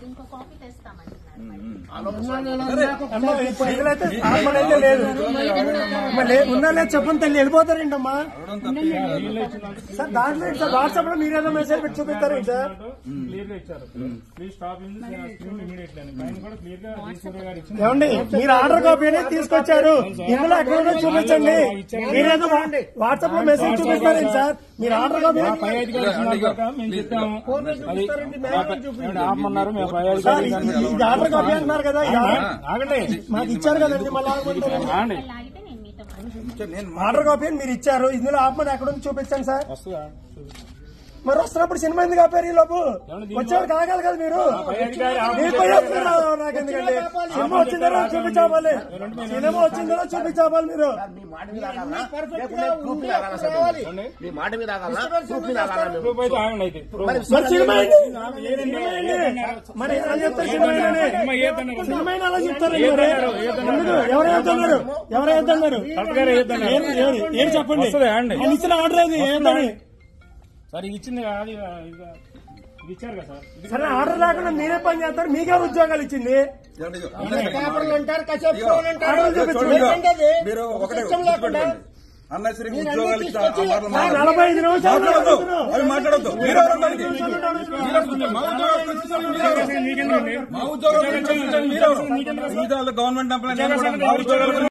ఇంకో కాపీ తెస్తామండి. ఉన్నా లేదు చెప్పండి తల్లి వెళ్ళిపోతారేంటమ్మా సార్. దాంట్లో సార్ వాట్సాప్ లో మీరేదో మెసేజ్ పెట్టి చూపిస్తారేంటి సార్? ఏమండి మీరు ఆర్డర్ కాపీ అనేది తీసుకొచ్చారు, ఇందులో ఎక్కడ చూపించండి. మీరేదో వాట్సాప్ లో మెసేజ్ చూపిస్తారేంటి సార్? మీరు ఆర్డర్ కాపీ ఆర్డర్ కాపీ అంటున్నారు కదా, మాకు ఇచ్చారు కదండి. మళ్ళీ ఆర్డర్ కాపీ అని మీరు ఇచ్చారు, ఇందులో ఆపమని ఎక్కడ చూపించండి సార్. మరి వస్తున్నప్పుడు సినిమా ఎందుకు ఆపారు? ఈ లోపు వచ్చేవాడు కాగాలి కదా మీరు. నాకెందుకండి, సినిమా వచ్చిన తర్వాత చూపించాలి, సినిమా వచ్చిన తర్వాత చూపించాలి మీరు. మరి ఎలా చెప్తారు సినిమా అలా చెప్తారు? ఎవరు చెప్తున్నారు? ఎవరు చెప్తున్నారు? ఏం చెప్పండి, ఇచ్చిన ఆర్డర్ అది ఏంటని సార్ ఇచ్చింది కాదు, ఇచ్చారు కదా సార్. సరే ఆర్డర్ లేకుండా మీరే పని చేస్తారు, మీకే ఉద్యోగాలు ఇచ్చింది. మీరు ఒకటే అన్నసరికి ఉద్యోగాలు 45 నిమిషాలు అవి మాట్లాడద్దు. మా ఉద్యోగాలు గవర్నమెంట్ ఎంప్లాయ్